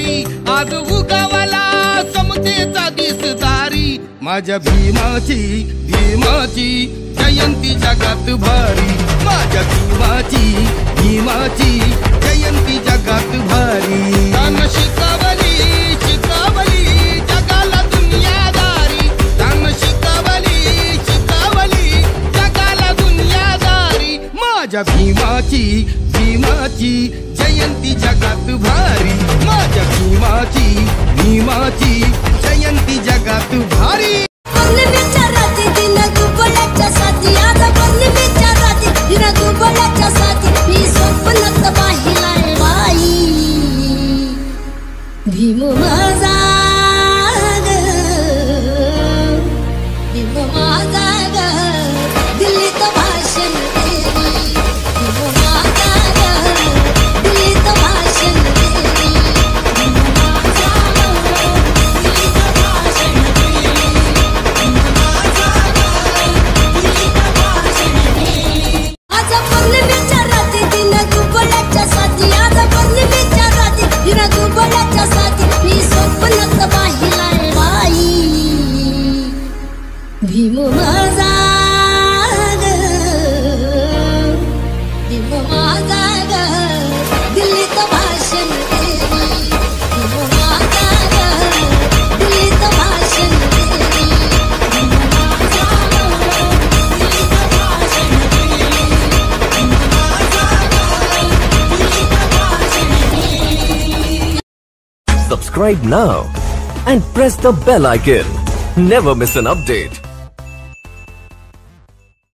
भारी आज उगवला समतेचा दिसदारी माझ्या भीमाची जयंती जगात भारी माझ्या भीमाची जयंती जगात भारी तान शिकवली जगाला दुनियादारी तान शिकवली जगाला दुनियादारी माझ्या भीमाची जयंती जगात भारी माझ्या भीमाची जयंती जगात भारी भीम माझा भीम माझा दिल्लीत भाषण देवी भीम माझा दिल्लीत भाषण देवी भीम माझा दिल्लीत भाषण देवी भीम माझा दिल्लीत भाषण देवी आज पौर्णिमेच्या रात्री दिन दुबळ्याच्या साथी आज पौर्णिमेच्या रात्री दिन दुबळ्याच्या साथी मी स्वप्नात पाहिलाय बाई भीम माझा भीम माझा दिल्लीत भाषण देवी भीम माझा दिल्लीत भाषण देवी भीम माझा दिल्लीत भाषण देवी भीम माझा दिल्लीत भाषण देवी. Subscribe now and press the bell icon. Never miss an update.